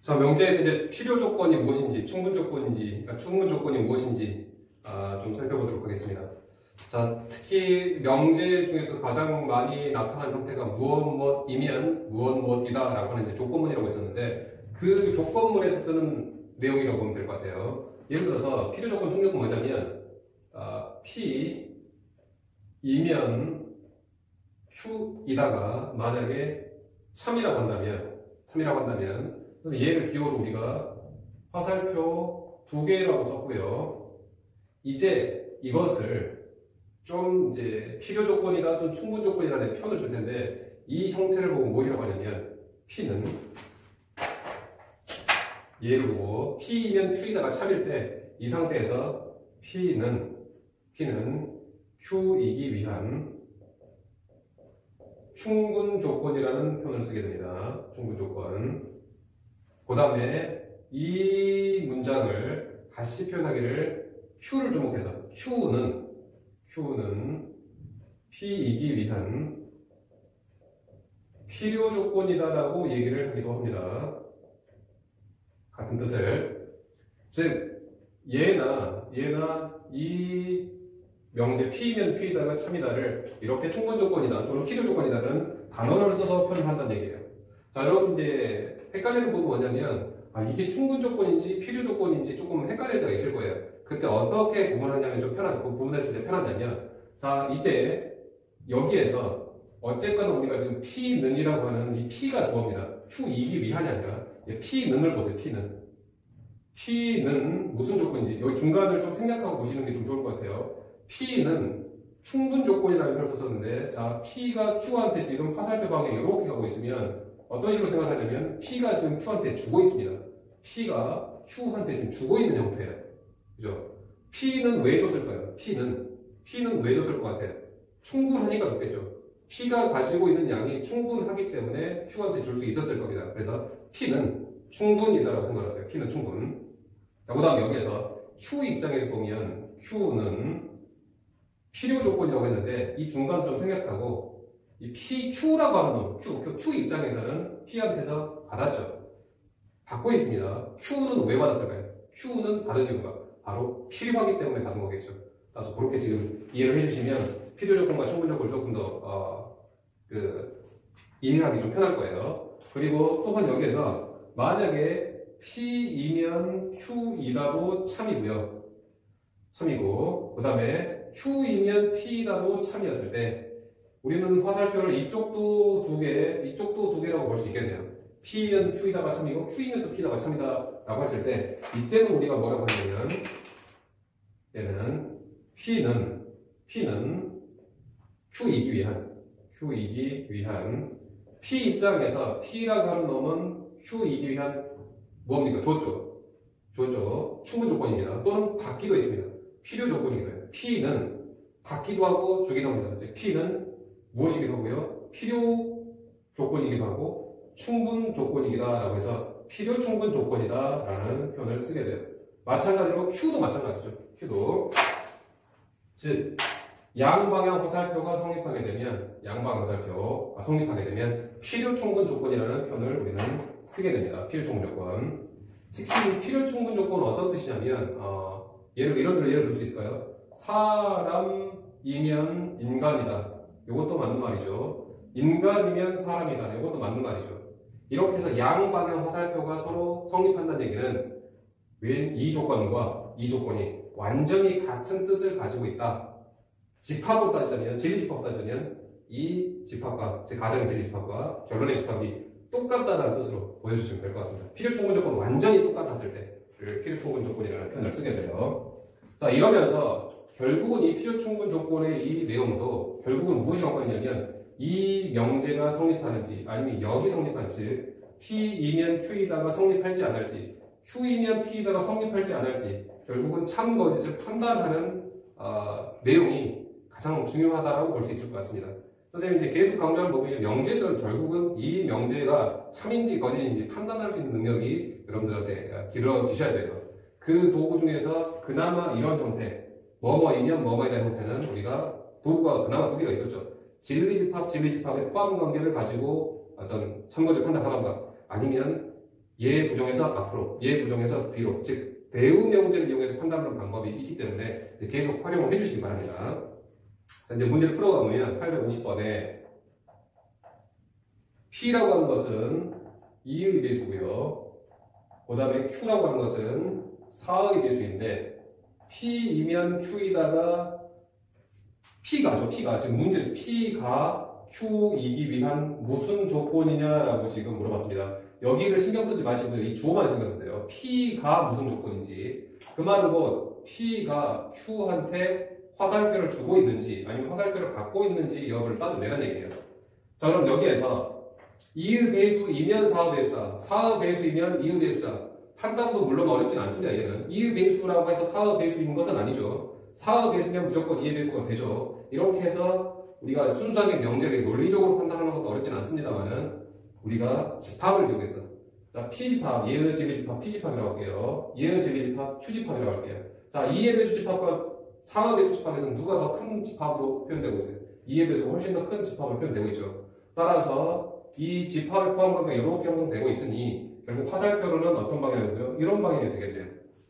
자, 명제에서 이제 필요 조건이 무엇인지, 충분 조건인지, 충분 조건이 무엇인지 좀 살펴보도록 하겠습니다. 자, 특히 명제 중에서 가장 많이 나타난 형태가 무엇 무엇이다 라고 하는 이제 조건문이라고 있었는데, 그 조건문에서 쓰는 내용이라고 보면 될 것 같아요. 예를 들어서 필요 조건 충족은 뭐냐면 P이면 Q이다가 만약에 참이라고 한다면 얘를 기호로 우리가 화살표 2개라고 썼고요. 이제 이것을 좀 이제 필요 조건이다 좀 충분 조건이라는 표현을 줄 텐데, 이 형태를 보고 뭐라고 하냐면 P는 얘를 보고 P이면 Q이다가 참일 때 이 상태에서 P는 Q이기 위한 충분 조건이라는 표현을 쓰게 됩니다. 충분 조건. 그 다음에 이 문장을 다시 표현하기를 Q를 주목해서 Q는 P이기 위한 필요 조건이다라고 얘기를 하기도 합니다. 같은 뜻을. 즉 얘나 이 명제 P면 Q이다가 참이다를 이렇게 충분 조건이다 또는 필요 조건이다라는 단어를 써서 표현한다는 얘기예요. 자, 여러분 이제 헷갈리는 부분이 뭐냐면 이게 충분 조건인지 필요 조건인지 조금 헷갈릴 때가 있을 거예요. 그때 어떻게 구분하냐면 그 구분했을 때 편하냐면, 자, 이때 여기에서 어쨌거나 우리가 지금 P는이라고 하는 이 P가 주어입니다. Q이기 위한이 아니라 P는을 보세요. P는 무슨 조건인지 여기 중간을 좀 생략하고 보시는 게 좀 좋을 것 같아요. P는 충분 조건이라는 표현을 썼었는데, 자, P가 Q한테 지금 화살표 방향이 이렇게 가고 있으면 어떤 식으로 생각하냐면 P가 지금 Q한테 주고 있습니다. P가 Q한테 지금 주고 있는 형태예요. 그죠? P는 왜 줬을까요? P는 왜 줬을 것 같아요? 충분하니까 줬겠죠. P가 가지고 있는 양이 충분하기 때문에 Q한테 줄 수 있었을 겁니다. 그래서 P는 충분이다라고 생각하세요. P는 충분. 자, 그 다음 여기에서 Q 입장에서 보면 Q는 필요 조건이라고 했는데, 이 중간 좀 생략하고 이 PQ라고 하는 놈, Q 입장에서는 P한테서 받았죠. 받고 있습니다. Q는 왜 받았을까요? Q는 받은 이유가 바로 필요하기 때문에 받은 거겠죠. 따라서 그렇게 지금 이해를 해주시면 필요 조건과 충분 조건을 조금 더 이해하기 좀 편할 거예요. 그리고 또한 여기에서 만약에 P이면 Q이다도 참이고, 그 다음에 Q이면 T이다도 참이었을 때 우리는 화살표를 이쪽도 2개, 이쪽도 2개라고 볼 수 있겠네요. P면 Q이다가 참이고 Q이면 또 T이다가 참이다라고 했을 때, 이때는 우리가 뭐라고 하냐면, 이때는 P는 Q이기 위한 P 입장에서 T라고 하는 놈은 Q이기 위한 뭡니까? 줬죠. 충분 조건입니다. 또는 받기도 있습니다. 필요 조건이고요. P는 받기도 하고 주기도 합니다. 즉 P는 무엇이기도 하고요, 필요 조건이기도 하고 충분 조건이기도 라고 해서 필요 충분 조건이다 라는 표현을 쓰게 돼요. 마찬가지로 Q도 마찬가지죠. Q도 즉 양방향 화살표가 성립하게 되면 필요 충분 조건이라는 표현을 우리는 쓰게 됩니다. 필요 충분 조건. 특히 필요 충분 조건은 어떤 뜻이냐면, 이런 예를 들 수 있을까요? 사람이면 인간이다. 이것도 맞는 말이죠. 인간이면 사람이다. 이것도 맞는 말이죠. 이렇게 해서 양방향 화살표가 서로 성립한다는 얘기는 이 조건과 이 조건이 완전히 같은 뜻을 가지고 있다. 집합으로 따지자면, 진리집합으로 따지자면 이 집합과, 즉 가정의 진리집합과 결론의 집합이 똑같다는 뜻으로 보여주시면 될 것 같습니다. 필요 충분 조건은 완전히 똑같았을 때를 필요 충분 조건이라는 표현을 쓰게 돼요. 자, 이러면서 결국은 이 필요 충분 조건의 이 내용도 결국은 무엇이 관건이냐면, 이 명제가 성립하는지 아니면 여기 성립할지, P이면 Q이다가 성립할지 안 할지, Q이면 P이다가 성립할지 안 할지, 결국은 참 거짓을 판단하는 내용이 가장 중요하다고 볼 수 있을 것 같습니다. 선생님이 이제 계속 강조하는 부분이, 명제에서는 결국은 이 명제가 참인지 거짓인지 판단할 수 있는 능력이 여러분들한테 길어지셔야 돼요. 그 도구 중에서 그나마 이런 형태, 뭐뭐이면 뭐뭐이다 형태는 우리가 도구가 그나마 2개가 있었죠. 진리집합의 포함 관계를 가지고 어떤 참거짓 판단하던가, 아니면 얘 부정해서 앞으로, 얘 부정해서 뒤로, 즉 대우 명제를 이용해서 판단하는 방법이 있기 때문에 계속 활용을 해주시기 바랍니다. 자, 이제 문제를 풀어가보면 850번에 P라고 하는 것은 2의 배수고요. 그 다음에 Q라고 하는 것은 4의 배수인데 P이면 Q이다가 P가 지금 문제죠. P가 Q이기 위한 무슨 조건이냐라고 지금 물어봤습니다. 여기를 신경 쓰지 마시고 이 주어만 신경 쓰세요. P가 무슨 조건인지. 그 말은 곧 P가 Q한테 화살표를 주고 있는지 아니면 화살표를 갖고 있는지 여부를 따져내는 얘기예요. 자, 그럼 여기에서 2의 배수이면 4의 배수다. 4의 배수이면 2의 배수다. 판단도 물론 어렵진 않습니다. 얘는 2의 배수라고 해서 4의 배수인 것은 아니죠. 4의 배수면 무조건 2의 배수가 되죠. 이렇게 해서 우리가 순수하게 명제를 논리적으로 판단하는 것도 어렵진 않습니다만은 우리가 집합을 이용해서 자, P집합, 얘의 진리집합 P집합이라고 할게요. 얘의 진리집합 Q집합이라고 할게요. 자, 2의 배수 집합과 4의 배수 집합에서는 누가 더 큰 집합으로 표현되고 있어요? 2의 배수가 훨씬 더 큰 집합으로 표현되고 있죠. 따라서 이 집합의 포함관계가 이렇게 형성되고 있으니 결국 화살표로는 어떤 방향이고요? 이런 방향이 되겠네요.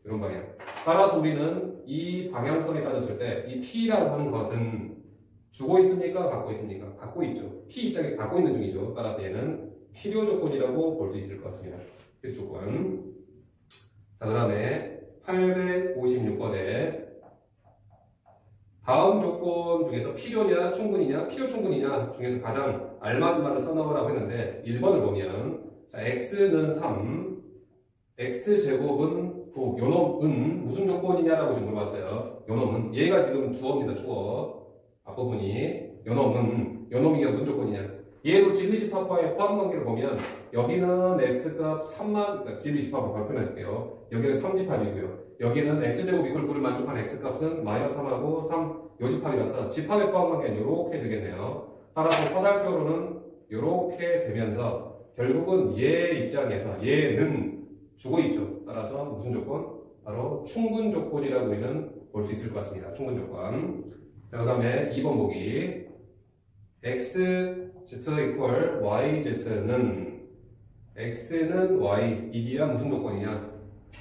이런 방향. 따라서 우리는 이 방향성에 따졌을 때 이 P라고 하는 것은 주고 있습니까? 갖고 있습니까? 갖고 있죠. P 입장에서 갖고 있는 중이죠. 따라서 얘는 필요 조건이라고 볼 수 있을 것 같습니다. 필요 조건. 자, 그 다음에 856번에 다음 조건 중에서 필요냐, 충분이냐, 필요 충분이냐 중에서 가장 알맞은 말을 써넣으라고 했는데 1번을 보면 자, x는 3, x제곱은 9, 요놈은 무슨 조건이냐라고 지금 물어봤어요. 요놈은 얘가 지금 주어입니다. 주어. 앞부분이 요놈이가 무슨 조건이냐. 얘도 진리집합과의 포함관계를 보면 여기는 x값 3만 그러니까 진리집합으로 발표해줄게요. 여기는 3집합이고요. 여기는 x제곱 이퀄 9를 만족한 x값은 마이너스 3하고 3 요집합이라서 집합의 포함관계는 이렇게 되겠네요. 따라서 화살표로는 이렇게 되면서 결국은 얘 입장에서 얘는 주고 있죠. 따라서 무슨 조건? 바로 충분 조건이라고 우리는 볼 수 있을 것 같습니다. 충분 조건. 자, 그 다음에 2번 보기. x, z equal y, z는 x는 y, 이기야 무슨 조건이냐.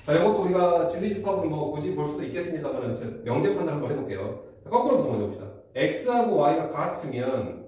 자, 이것도 우리가 진리집합을 뭐 굳이 볼 수도 있겠습니다만 명제 판단 한번 해볼게요. 거꾸로부터 먼저 봅시다. x하고 y가 같으면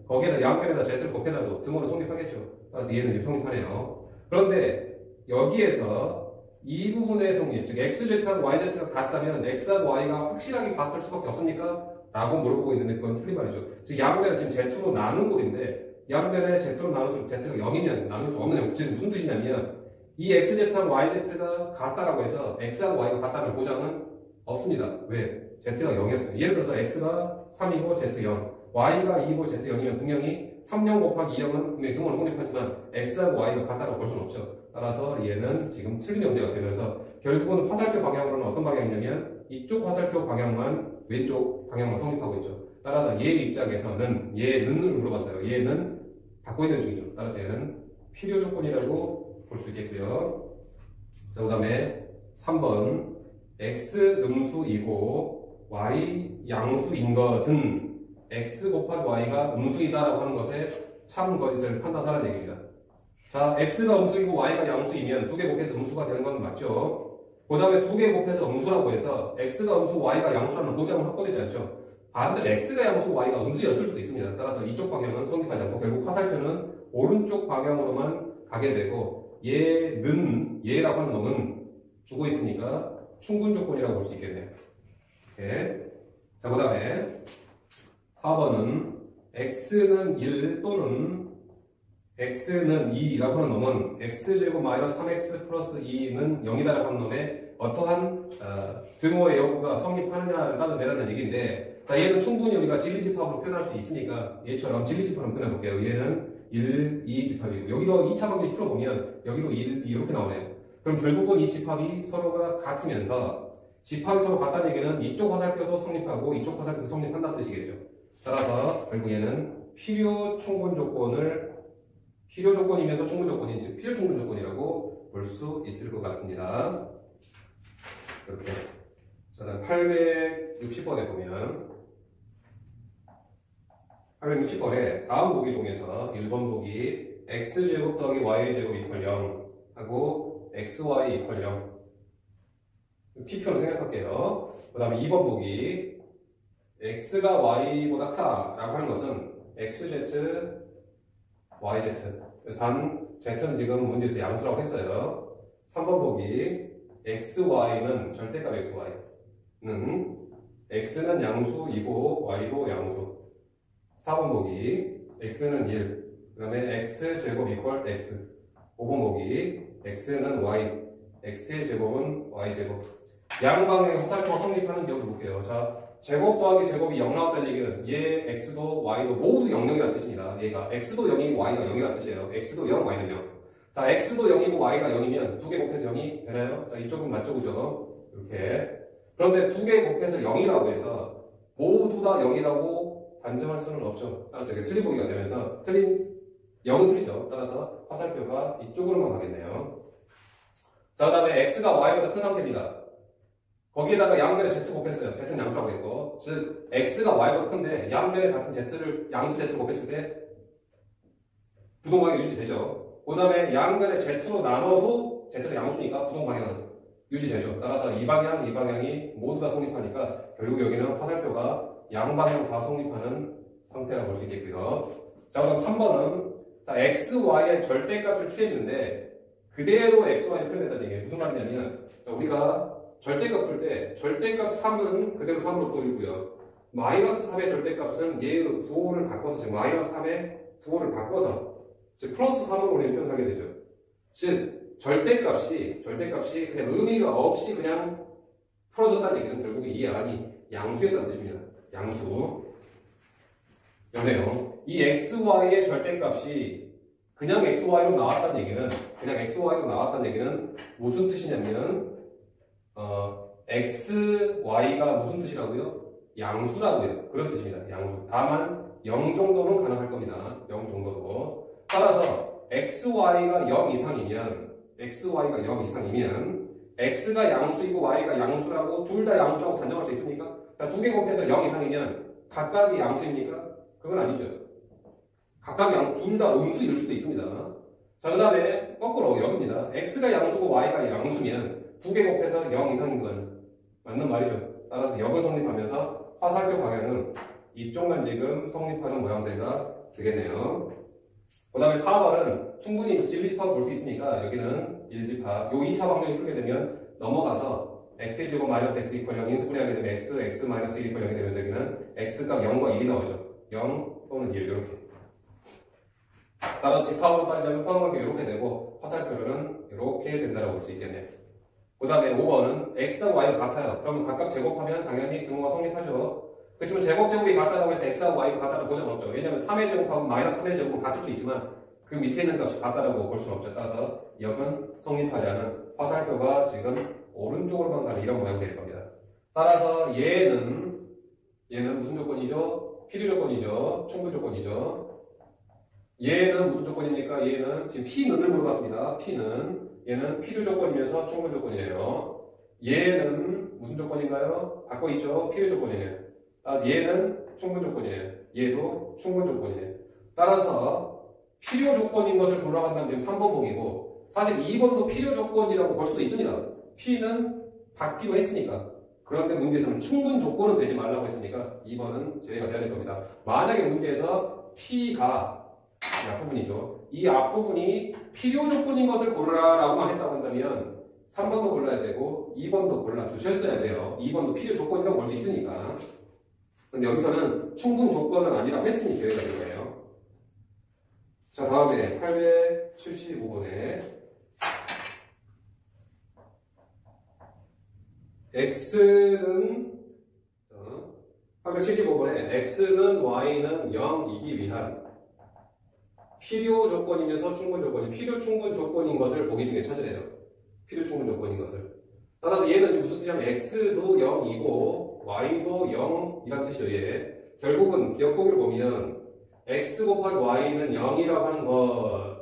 거기에다 양변에다 z를 곱해놔도 등호는 성립하겠죠. 따라서 얘는 이제 성립하네요. 그런데 여기에서 이 부분의 성립, 즉 xz하고 yz가 같다면 x하고 y가 확실하게 같을 수밖에 없습니까? 라고 물어보고 있는데 그건 틀린 말이죠. 즉 양변을 지금 z로 나눈 꼴인데 양변에 z로 나눌수록 z가 0이면 나눌 수 없는 형. 즉 무슨 뜻이냐면 이 xz하고 yz가 같다라고 해서 x하고 y가 같다는 보장은 없습니다. 왜? z가 0이었어요. 예를 들어서 x가 3이고 z 0, y가 2이고 z 0이면 분명히 30 곱하기 2 0은 분명히 등호를 성립하지만 x하고 y가 같다라고 볼 수는 없죠. 따라서 얘는 지금 틀린 명제가 되면서 결국은 화살표 방향으로는 어떤 방향이냐면 이쪽 화살표 방향만 왼쪽 방향만 성립하고 있죠. 따라서 얘 입장에서는 얘는 물어봤어요. 얘는 갖고 있는 중이죠. 따라서 얘는 필요 조건이라고 볼 수 있겠고요. 자, 그 다음에 3번 x 음수이고 y 양수인 것은 x 곱하기 y가 음수이다라고 하는 것에 참 거짓을 판단하라는 얘기입니다. 자, x가 음수이고 y가 양수이면 두 개 곱해서 음수가 되는 건 맞죠? 그 다음에 두 개 곱해서 음수라고 해서 x가 음수, y가 양수라는 보장은 확보되지 않죠? 반대로 x가 양수, y가 음수였을 수도 있습니다. 따라서 이쪽 방향은 성립하지 않고 결국 화살표는 오른쪽 방향으로만 가게 되고 얘라고 하는 놈은 주고 있으니까 충분 조건이라고 볼 수 있겠네요. 이렇게. 자, 그 다음에 4번은 x는 1 또는 x는 2라고 하는 놈은 x제곱 마이너스 3x 플러스 2는 0이다라고 하는 놈의 어떠한 증오의 여부가 성립하느냐를 따져내라는 얘기인데 자, 얘는 충분히 우리가 진리집합으로 표현할 수 있으니까 얘처럼 진리집합으로 표현해볼게요. 얘는 1, 2 집합이고 여기도 2차 관계 풀어보면 여기도 1, 2 이렇게 나오네요. 그럼 결국은 이 집합이 서로가 같으면서 집합이 서로 같다는 얘기는 이쪽 화살표도 성립하고 이쪽 화살표도 성립한다는 뜻이겠죠. 따라서 결국 얘는 필요 충분 조건을 필요 조건이면서 충분 조건인 즉 필요 충분 조건이라고 볼 수 있을 것 같습니다. 이렇게. 자, 다음 860번에 보면 860번에 다음 보기 중에서 1번 보기 x제곱 더하기 y제곱 이퀄 0 하고 xy 이퀄 0 t표로 생각할게요. 그 다음에 2번 보기 x가 y보다 크다라고 하는 것은 xz, yz 그래서 단 z는 지금 문제에서 양수라고 했어요. 3번 보기 xy는 절대값 xy는 x는 양수이고 y도 양수 4번 보기 x는 1 그 다음에 x제곱 이퀄 x 5번 보기 x는 y x의 제곱은 y제곱 양방향의 화살표가 성립하는 기억을 볼게요. 자, 제곱 더하기 제곱이 0 나왔다는 얘기는 얘 x도 y도 모두 0,0이라는 뜻입니다. 얘가 x도 0이고 y가 0이라는 뜻이에요. x도 0, y는 0. 자, x도 0이고 y가 0이면 두 개 곱해서 0이 되나요? 자, 이쪽은 맞죠그죠? 이렇게. 그런데 두 개 곱해서 0이라고 해서 모두 다 0이라고 단정할 수는 없죠. 따라서 이게 틀린 보기가 되면서 0은 틀리죠. 따라서 화살표가 이쪽으로만 가겠네요. 자, 그 다음에 x가 y보다 큰 상태입니다. 거기에다가 양변에 z 곱했어요. z는 양수라고 했고, 즉 x가 y보다 큰데 양변에 같은 z를 양수 z를 곱했을 때 부동방향 유지되죠. 그 다음에 양변에 z로 나눠도 z가 양수니까 부동방향은 유지되죠. 따라서 이 방향이 모두 다 성립하니까 결국 여기는 화살표가 양방향 다 성립하는 상태라고 볼 수 있겠고요. 자, 그럼 3번은 자, x, y의 절대값을 취했는데 그대로 x, y를 표현했다는 얘기예요. 무슨 말이냐면 자, 우리가 절대값 풀 때 절대값 3은 그대로 3으로 보이고요. 마이너스 3의 절대값은 얘의 부호를 바꿔서 즉 마이너스 3의 부호를 바꿔서 즉 플러스 3으로 우리는 표현하게 되죠. 즉 절대값이 그냥 의미가 없이 그냥 풀어졌다는 얘기는 결국에 이 안이 양수였다는 뜻입니다. 양수. 여보세요. 이 xy의 절대값이 그냥 xy로 나왔다는 얘기는 무슨 뜻이냐면 xy가 무슨 뜻이라고요? 양수라고요. 그런 뜻입니다. 양수. 다만 0 정도는 가능할 겁니다. 0 정도도. 따라서 xy가 0 이상이면 x가 양수이고 y가 양수라고 둘 다 양수라고 단정할 수 있습니까? 두 개 곱해서 0 이상이면 각각이 양수입니까? 그건 아니죠. 각각이 둘 다 음수일 수도 있습니다. 자, 그 다음에 거꾸로 여기입니다. x가 양수고 y가 양수면 두 개 곱해서 0 이상인 건 맞는 말이죠. 따라서 0을 성립하면서 화살표 방향은 이쪽만 지금 성립하는 모양새가 되겠네요. 그 다음에 4번은 충분히 진리집합을 볼 수 있으니까 여기는 1집합. 요 2차 방정이 풀게 되면 넘어가서 x제곱 마이너스 x 이퀄 0 인수분해하게 되면 x 마이너스 1 이퀄 0이 되면서 여기는 x값 0과 1이 나오죠. 0 또는 1 이렇게. 따라 집합으로 따지자면 포함관계 이렇게 되고 화살표는 이렇게 된다고 볼 수 있겠네요. 그 다음에 5번은 x하고 y가 같아요. 그러면 각각 제곱하면 당연히 등호가 성립하죠. 그렇지만 제곱이 같다고 해서 x하고 y가 같다는 보장은 없죠. 왜냐하면 3의 제곱하고 마이너스 3의 제곱은 같을 수 있지만 그 밑에 있는 값이 같다고 볼 수는 없죠. 따라서 역은 성립하지 않은 화살표가 지금 오른쪽으로만 가는 이런 모양새일 겁니다. 따라서 얘는 무슨 조건이죠? 필요 조건이죠. 충분 조건이죠. 얘는 무슨 조건입니까? 얘는 지금 P는을 물어봤습니다. 얘는 필요 조건이면서 충분 조건이에요. 얘는 무슨 조건인가요? 바꿔 있죠? 필요 조건이에요. 따라서 얘는 충분 조건이에요. 얘도 충분 조건이에요. 따라서 필요 조건인 것을 돌아간다면 지금 3번 보기고 사실 2번도 필요 조건이라고 볼 수도 있습니다. P는 받기로 했으니까. 그런데 문제에서는 충분 조건은 되지 말라고 했으니까 2번은 제외가 돼야 될 겁니다. 만약에 문제에서 P가 이 앞부분이죠. 이 앞부분이 필요 조건인 것을 고르라라고만 했다고 한다면 3번도 골라야 되고 2번도 골라주셨어야 돼요. 2번도 필요 조건이라고 볼 수 있으니까. 근데 여기서는 충분 조건은 아니라고 했으니 제외가 된 거예요. 자, 다음에 875번에 x는 875번에 x는 y는 0이기 위한 필요 조건이면서 충분 조건이 필요 충분 조건인 것을 보기 중에 찾으래요. 필요 충분 조건인 것을. 따라서 얘는 무슨 뜻이냐면 x도 0이고 y도 0이란 뜻이죠. 얘. 결국은 기억보기를 보면 x 곱하기 y는 0이라고 하는 것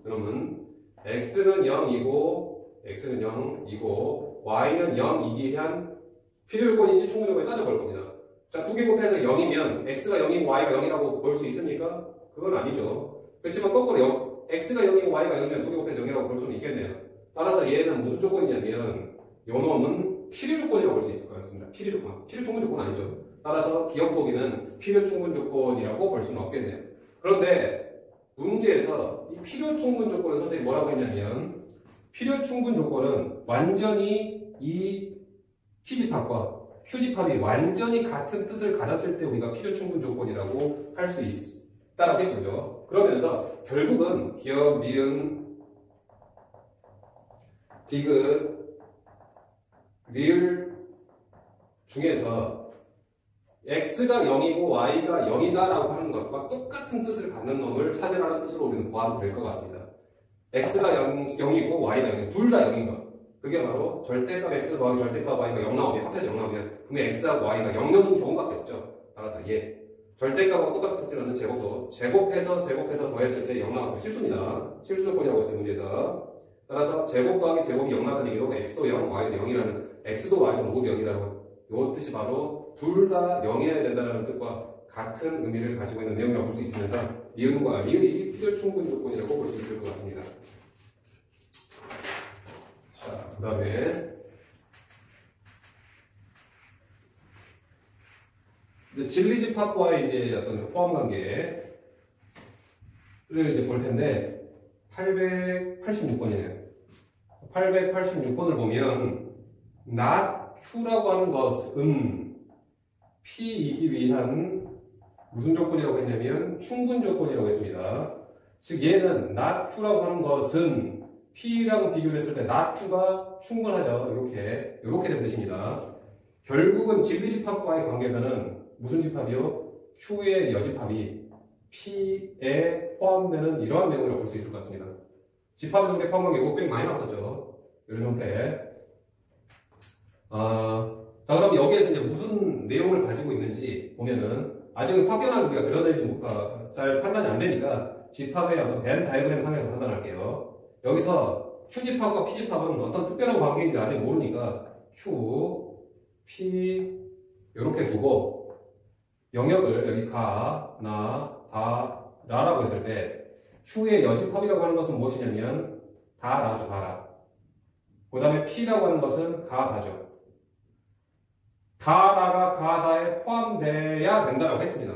그러면 x는 0이고 y는 0이기 위한 필요 조건인지 충분 조건인지 따져볼 겁니다. 자, 두 개 곱해서 0이면 x가 0이고 y가 0이라고 볼 수 있습니까? 그건 아니죠. 그렇지만 거꾸로 x가 0이고 y가 0이면 2개 곱해서 0이라고 볼 수는 있겠네요. 따라서 얘는 무슨 조건이냐면 요 놈은 필요 조건이라고 볼 수 있을 것 같습니다. 필요 조건. 필요 충분 조건 아니죠. 따라서 기억 보기는 필요 충분 조건이라고 볼 수는 없겠네요. 그런데 문제에서 이 필요 충분 조건을 선생님이 뭐라고 했냐면 필요 충분 조건은 완전히 이 P집합과 Q집합이 완전히 같은 뜻을 가졌을 때 우리가 필요 충분 조건이라고 할 수 있다라고 했죠. 그러면서 결국은 기억, 니은, 디귿, 리을 중에서 x가 0이고 y가 0이다라고 하는 것과 똑같은 뜻을 갖는 놈을 찾으라는 뜻으로 우리는 보아도 될 것 같습니다. x가 0이고 y가 0이고 둘 다 0인 것. 그게 바로 절대값 x 더하기 절대값 y가 0 나오면 합해서 0 나오면 분명 x하고 y가 0 나오는 경우가 있죠. 따라서 얘 절대값하고 똑같은 특징은 제곱도 제곱해서 더했을 때 0 나와서 실수입니다. 실수 조건이라고 했어요 문제에서. 따라서 제곱 더하기 제곱이 0 나다는 얘기로 x도 0, y도 0이라는 x도 y도 모두 0이라고 이 뜻이 바로 둘 다 0이어야 된다는 뜻과 같은 의미를 가지고 있는 내용이라고 볼 수 있으면서 리을과 리을이 필요 충분 조건이라고 볼 수 있을 것 같습니다. 자, 그 다음에 이제 진리집합과의 이제 어떤 포함 관계를 이제 볼 텐데 886번이네요. 886번을 보면 not Q라고 하는 것은 P이기 위한 무슨 조건이라고 했냐면 충분 조건이라고 했습니다. 즉 얘는 not Q라고 하는 것은 P라고 비교를 했을 때 not Q가 충분하죠. 이렇게 된 뜻입니다. 결국은 진리집합과의 관계에서는 무슨 집합이요? Q의 여집합이 P에 포함되는 이러한 내용이라고 볼 수 있을 것 같습니다. 집합의 성격 포함 관계 이거 꽤 많이 나왔었죠. 이런 형태. 자, 그럼 여기에서 이제 무슨 내용을 가지고 있는지 보면은 아직은 확연하게 우리가 드러내지 잘 판단이 안 되니까 집합의 어떤 벤 다이어그램 상에서 판단할게요. 여기서 Q집합과 P집합은 어떤 특별한 관계인지 아직 모르니까 Q, P 이렇게 두고 영역을 여기 가, 나, 다, 라라고 했을 때 Q의 여집합이라고 하는 것은 무엇이냐면 다, 라죠, 다, 라. 그 다음에 P라고 하는 것은 가, 다죠. 다라가 가다에 포함돼야 된다고 했습니다.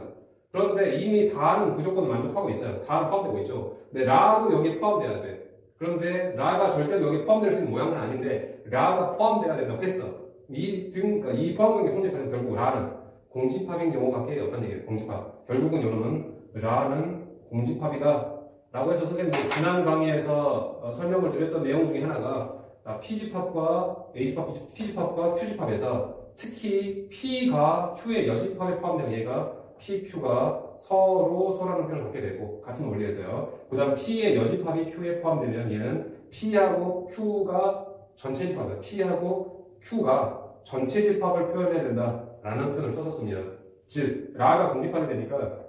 그런데 이미 다는 그 조건을 만족하고 있어요. 다는 포함되고 있죠. 근데 라도 여기에 포함돼야 돼. 그런데 라가 절대로 여기에 포함될 수 있는 모양새는 아닌데 라가 포함돼야 된다고 했어. 그러니까 이 포함관계 성립하는 결국 라는 공집합인 경우밖에 어떤 얘기예요? 공집합. 결국은 여러분 라는 공집합이다 라고 해서 선생님이 지난 강의에서 설명을 드렸던 내용 중에 하나가 P집합과 A집합, T집합과 Q집합에서 특히 P가 Q의 여집합에 포함되면 얘가 PQ가 서라는 표현을 갖게 되고 같은 원리에서요. 그 다음 P의 여집합이 Q에 포함되면 얘는 P하고 Q가 전체 집합이다. P하고 Q가 전체 집합을 표현해야 된다라는 표현을 썼었습니다. 즉 라가 공집합이 되니까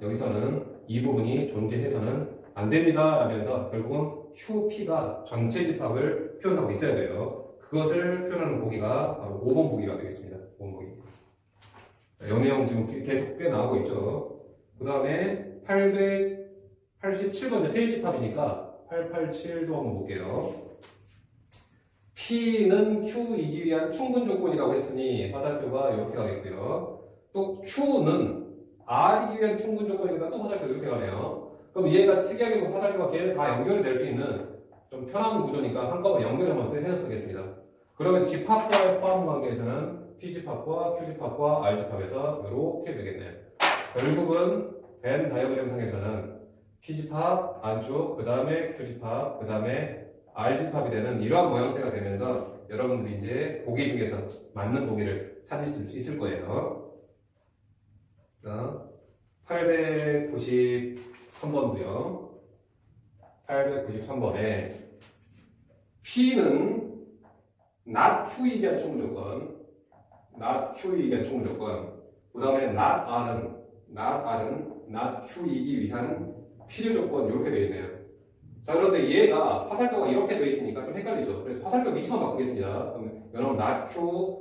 여기서는 이 부분이 존재해서는 안 됩니다 라면서 결국은 Q, P가 전체 집합을 표현하고 있어야 돼요. 그것을 표현하는 보기가 바로 5번 보기가 되겠습니다. 5번 보기. 이 내용 지금 계속 꽤 나오고 있죠. 그 다음에 887번째 세일집합이니까 887도 한번 볼게요. P는 Q이기 위한 충분 조건이라고 했으니 화살표가 이렇게 가겠고요. 또 Q는 R이기 위한 충분 조건이니까 또 화살표가 이렇게 가네요. 그럼 얘가 특이하게 화살표가 걔는 다 연결이 될 수 있는 좀 편한 구조니까 한꺼번에 연결해서 해서 쓰겠습니다. 그러면 집합과의 포함 관계에서는 P집합과 Q집합과 R집합에서 이렇게 되겠네요. 결국은 벤 다이어그램 상에서는 P집합 안쪽, 그 다음에 Q집합, 그 다음에 R집합이 되는 이러한 모양새가 되면서 여러분들이 이제 보기 중에서 맞는 보기를 찾을 수 있을 거예요. 893번도요. 893번에 P는 not Q이기 위한 충분 조건, not Q이기 위한 충분 조건, 그 다음에 not R은 not Q이기 위한 필요 조건 이렇게 되어 있네요. 자, 그런데 얘가 화살표가 이렇게 되어 있으니까 좀 헷갈리죠. 그래서 화살표 위치만 바꾸겠습니다. 그럼 여러분 not Q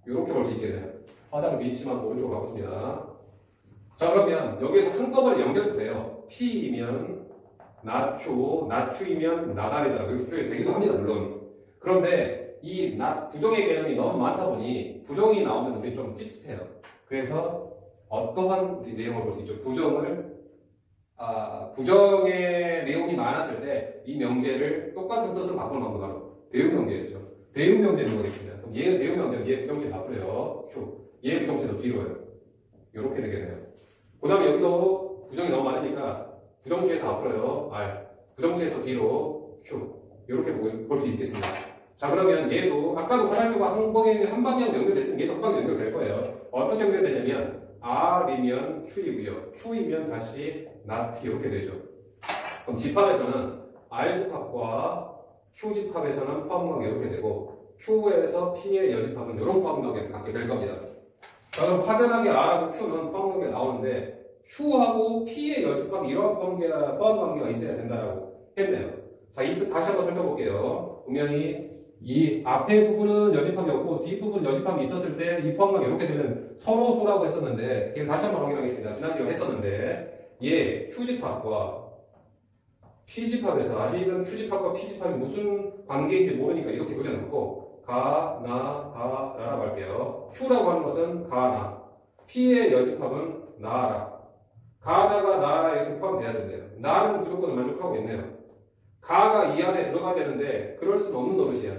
이렇게 볼 수 있겠네요. 화살표 위치만 오른쪽으로 바꿨습니다. 자, 그러면 여기에서 한꺼번에 연결도 돼요. P이면 not Q, not Q이면 not R이다. 이렇게 표현되기도 합니다, 물론. 그런데 이 not 부정의 개념이 너무 많다 보니 부정이 나오면 우리 좀 찝찝해요. 그래서 어떠한 내용을 볼 수 있죠? 부정의 내용이 많았을 때 이 명제를 똑같은 뜻으로 바꾸는 방법이 바로 대응 명제였죠. 대응 명제는 뭐겠습니까? 그럼 얘는 대응 명제는 얘 부정체에서 앞으로요. Q. 얘 부정체에서 뒤로요. 이렇게 되게 돼요. 그 다음에 여기도 부정이 너무 많으니까 부정체에서 앞으로요. R. 부정체에서 뒤로 Q. 이렇게 볼 수 있겠습니다. 자, 그러면 얘도 아까도 화살표가 한 방향 연결됐으면 얘도 한 방향 연결될 거예요. 어떻게 연결되냐면 R이면 Q이고요. Q이면 다시 not P 이렇게 되죠. 그럼 집합에서는 R 집합과 Q 집합에서는 포함관계 이렇게 되고 Q에서 P의 여집합은 이런 포함관계를 갖게 될 겁니다. 자, 그럼 확연하게 R하고 Q는 포함관계가 나오는데 Q하고 P의 여집합이 이런 포함관계가 있어야 된다라고 했네요. 자, 이 뜻 다시 한번 살펴볼게요. 분명히 이 앞에 부분은 여집합이 없고 뒷부분 여집합이 있었을 때 이 포함관계 이렇게 되면 서로라고 했었는데 이걸 다시 한번 확인하겠습니다. 지난 시간에 했었는데 얘 Q집합과 P집합에서 아직은 Q집합과 P집합이 무슨 관계인지 모르니까 이렇게 그려놓고 가, 나, 다, 라라고 할게요. Q라고 하는 것은 가, 나. P의 여집합은 나라. 가다가 나라 이렇게 포함돼야 된대요. 나는 무조건 만족하고 있네요. 가가 이 안에 들어가야 되는데 그럴 수는 없는 노릇이야.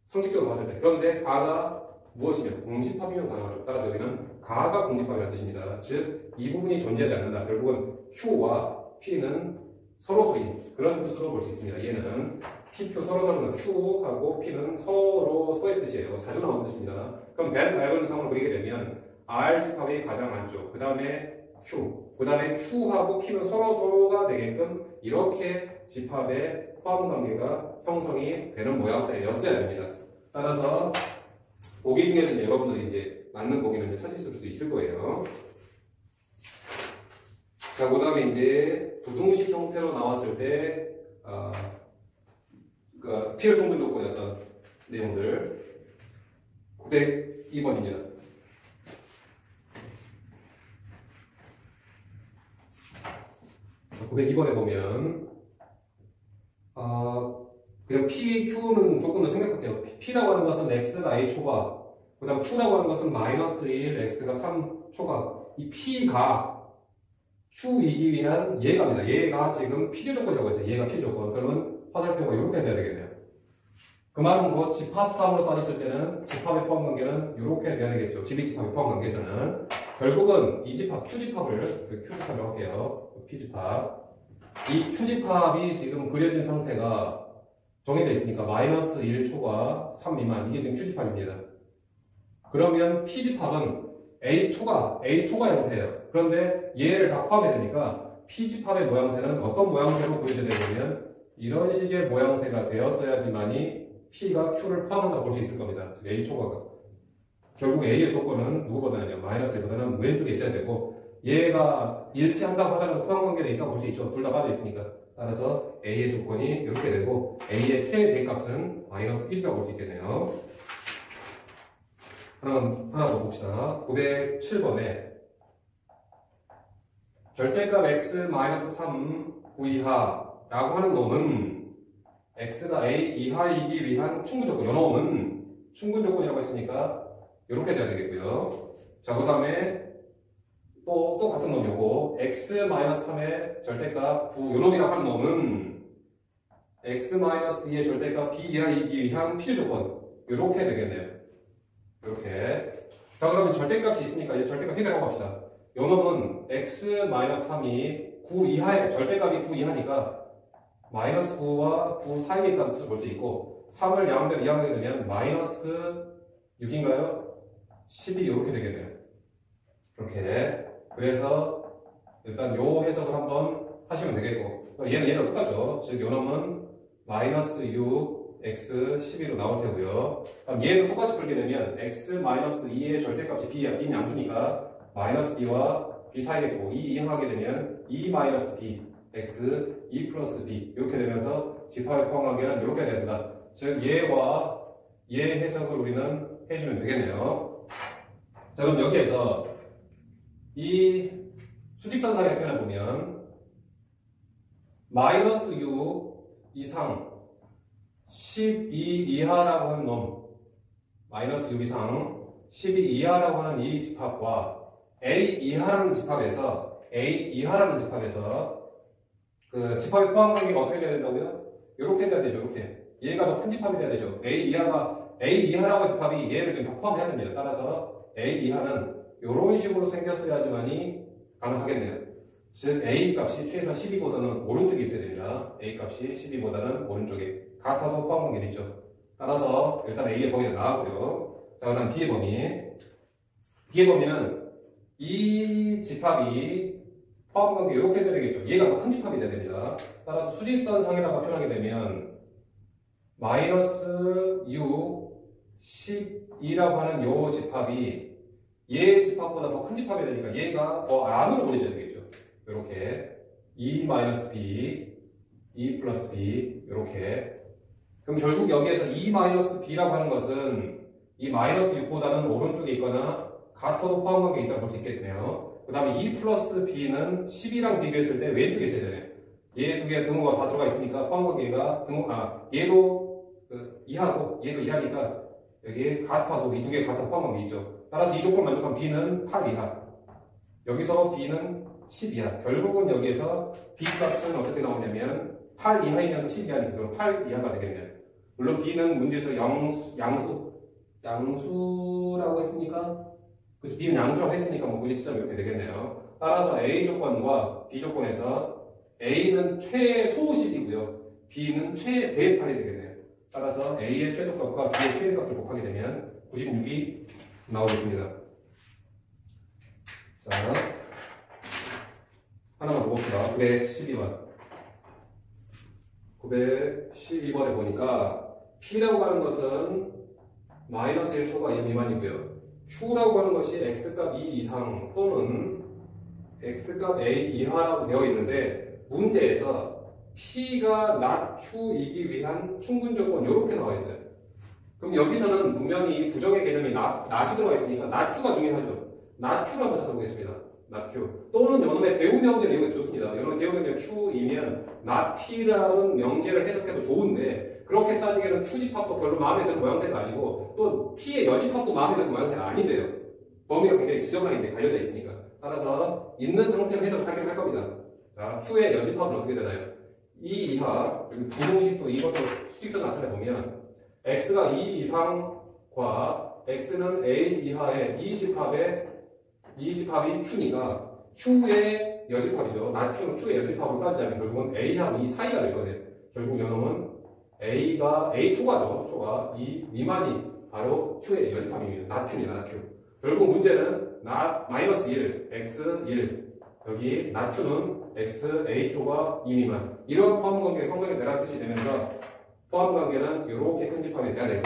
상식적으로 봤을 때. 그런데 가가 무엇이며 공집합이면 가능하죠. 따라서 여기는 가가 공집합이라는 뜻입니다. 즉 이 부분이 존재하지 않는다. 결국은 Q와 P는 서로소인 그런 뜻으로 볼 수 있습니다. 얘는 PQ 서로서로는 Q하고 P는 서로 소의 뜻이에요. 자주 나오는 뜻입니다. 그럼 벤 다이어그램 상을 그리게 되면 R 집합이 가장 안쪽, 그 다음에 Q, 그 다음에 Q하고 P는 서로가 되게끔 이렇게 집합의 포함 관계가 형성이 되는 모양새였어야 됩니다. 따라서 보기 중에서 이제 여러분들이 이제 맞는 보기는 찾으실 수 있을 거예요. 자, 그 다음에 이제 부등식 형태로 나왔을 때 필요 충분 조건이었던 내용들 902번입니다. 902번에 보면 그냥 P, Q는 조건을 생각할게요. P라고 하는 것은 X가 A 초과, 그 다음 Q라고 하는 것은 마이너스 1, X가 3 초과. 이 P가 Q이기 위한 얘가입니다. 얘가 지금 필요 조건이라고 했어요. 얘가 필요 조건. 그러면 화살표가 이렇게 돼야 되겠네요. 그 말은 뭐 집합상으로 따졌을 때는 집합의 포함 관계는 이렇게 돼야 되겠죠. 집합의 포함 관계에서는 결국은 이 집합 Q집합을 Q집합이라고 할게요. P집합. 이 Q집합이 지금 그려진 상태가 정해져 있으니까 마이너스 1초과 3 미만 이게 지금 Q집합입니다. 그러면 P집합은 A초가 형태예요. 그런데 얘를 다 포함해야 되니까 P집합의 모양새는 어떤 모양새로 그려져야 되냐면 이런 식의 모양새가 되었어야지만이 P가 Q를 포함한다고 볼 수 있을 겁니다. 즉 A초과가. 결국 A의 조건은 누구보다는요. 마이너스 1보다는 왼쪽에 있어야 되고 얘가 일치한다고 하더라도 포함관계가 있다고 볼 수 있죠. 둘 다 빠져 있으니까. 따라서 A의 조건이 이렇게 되고 A의 최대값은 마이너스 1이라고 볼 수 있겠네요. 그럼 하나 더 봅시다. 907번에 절대값 x-3 구이하라고 하는 놈은 x가 a 이하이기 위한 충분조건. 요 놈은 충분조건이라고 했으니까 이렇게 돼야 되겠고요. 자, 그 다음에 또 같은 놈 요거 x-3의 절대값 9 요 놈이라고 하는 놈은 x-2의 절대값 b 이하이기 위한 필요조건. 이렇게 되겠네요. 이렇게. 자, 그러면 절대값이 있으니까 이제 절대값 해결하고 갑시다. 요 놈은 x-3이 9 이하에, 절대값이 9 이하니까 마이너스 9와 9 사이에 있다는 뜻을 볼 수 있고 3을 양변 이항하게 되면 마이너스 6인가요? 12 이렇게 되겠네요. 이렇게. 그래서 일단 요 해석을 한번 하시면 되겠고 얘는 똑같죠. 즉 요 놈은 마이너스 6 x 12로 나올 테고요. 그럼 얘도 똑같이 풀게 되면 x-2의 절대값이 b는 양수니까 마이너스 b와 b 사이에 있고 2 이항하게 되면 2 마이너스 b x 2 플러스 b 이렇게 되면서 집합의 포함관계는 이렇게 됩니다. 즉 얘와 얘 해석을 우리는 해주면 되겠네요. 자, 그럼 여기에서 이 수직선상의 표현을 보면 마이너스 6 이상 12 이하라고 하는 놈, 마이너스 6 이상 12 이하라고 하는 이 집합과 A 이하라는 집합에서 그 집합의 포함 관계가 어떻게 돼야 된다고요? 이렇게 돼야 되죠. 이렇게 얘가 더 큰 집합이 돼야 되죠. A 이하라고 하는 집합이 얘를 지금 다 포함해야 됩니다. 따라서 A 이하는 이런 식으로 생겼어야지만이 가능하겠네요. 즉 A 값이 최소한 12보다는 오른쪽에 있어야 됩니다. A 값이 12보다는 오른쪽에 같아도 포함 관계도 있죠. 따라서 일단 A의 범위는 나왔고요. 자, 그다음 B의 범위는 이 집합이 포함 관계 이렇게 돼야 되겠죠. 얘가 더 큰 집합이 돼야 됩니다. 따라서 수직선 상에다가 표현하게 되면 마이너스 6, 12라고 하는 요 집합이 얘 집합보다 더 큰 집합이 되니까 얘가 더 안으로 보내져야 되겠죠. 이렇게 E 마이너스 B, E 플러스 B 이렇게. 그럼 결국 여기에서 E 마이너스 B라고 하는 것은 이 마이너스 6보다는 오른쪽에 있거나 같아도 포함 관계가 있다고 볼 수 있겠네요. 그 다음에 E 플러스 B는 10이랑 비교했을 때 왼쪽에 있어야 되네요. 얘 두 개 등호가 다 들어가 있으니까 포함 관계가 얘도 이하고 얘도 이하니까 여기 같아도 이 두 개 같아 포함 관계 있죠. 따라서 이 조건 만족하면 B는 8 이하. 여기서 B는 10 이하. 결국은 여기에서 B 값은 어떻게 나오냐면 8 이하이면서 10 이하니까 그럼 8 이하가 되겠네요. 물론 B는 문제에서 양수라고 했으니까 그치, B는 양수라고 했으니까 뭐 굳이 쓰자면 이렇게 되겠네요. 따라서 A 조건과 B 조건에서 A는 최소 10이고요. B는 최대 8이 되겠네요. 따라서 A의 최소값과 B의 최대값을 곱하게 되면 96이 나오겠습니다. 자, 하나만 더 봅시다. 912번에 보니까 P라고 하는 것은 마이너스 1초가 2 미만이고요. Q라고 하는 것이 X값 2 이상 또는 X값 A 이하라고 되어 있는데 문제에서 P가 not Q이기 위한 충분 조건 이렇게 나와 있어요. 그럼 여기서는 분명히 부정의 개념이 not이 들어가 있으니까 not Q가 중요하죠. not Q를 한번 찾아보겠습니다. not Q 또는 요놈의 대우 명제를 이용해도 좋습니다. 요놈의 대우 명제 Q이면 not P라는 명제를 해석해도 좋은데 그렇게 따지기에는 Q집합도 별로 마음에 드는 모양새가 아니고 또 P의 여집합도 마음에 드는 모양새가 아닌데요. 범위가 굉장히 지저분하게 갈려져 있으니까. 따라서 있는 상태로 해석을 하긴 할 겁니다. 자, Q의 여집합은 어떻게 되나요? 2 이하, 부동식도 이것도 수직선 나타내보면 X가 2 이상과 X는 A 이하의 이 집합이 Q니까 Q의 여집합이죠. not Q는 Q의 여집합으로 따지자면 결국은 A하고 이 사이가 될 거예요. 결국 요놈은 A가 A 초과죠. 초과 이 미만이 바로 Q의 여집합입니다. not Q입니다. not Q. 결국 문제는 not 마이너스 1, x 1 여기 not Q는 x A 초과 2 미만 이런 포함 관계가 형성이 되라는 뜻이 되면서 포함 관계는 이렇게 큰 집합이 돼야 되고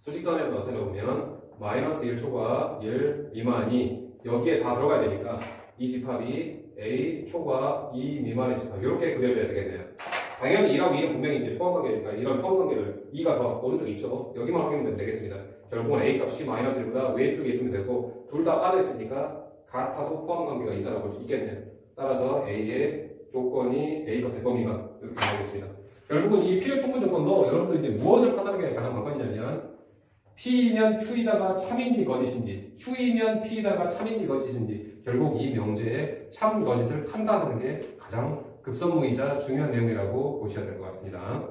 수직선에 나타내보면 마이너스 1 초과 1 미만이 여기에 다 들어가야 되니까 이 집합이 A 초과 2 미만의 집합 이렇게 그려줘야 되겠네요. 당연히 2하고 2는 분명히 이제 포함 관계니까 이런 포함 관계를 2가 더 오른쪽에 있죠. 여기만 확인되면 되겠습니다. 결국은 A 값이 마이너스 1보다 왼쪽에 있으면 되고 둘 다 빠져 있으니까 같아도 포함 관계가 있다고 볼 수 있겠네요. 따라서 A의 조건이 A가 대범위가 이렇게 나오겠습니다. 결국은 이 필요 충분 조건도 여러분들이 이제 무엇을 판단하는 게 가장 관건이냐면 P이면 Q이다가 참인지 거짓인지 Q이면 P이다가 참인지 거짓인지 결국 이 명제의 참 거짓을 판단하는 게 가장 급선무이자 중요한 내용이라고 보셔야 될 것 같습니다.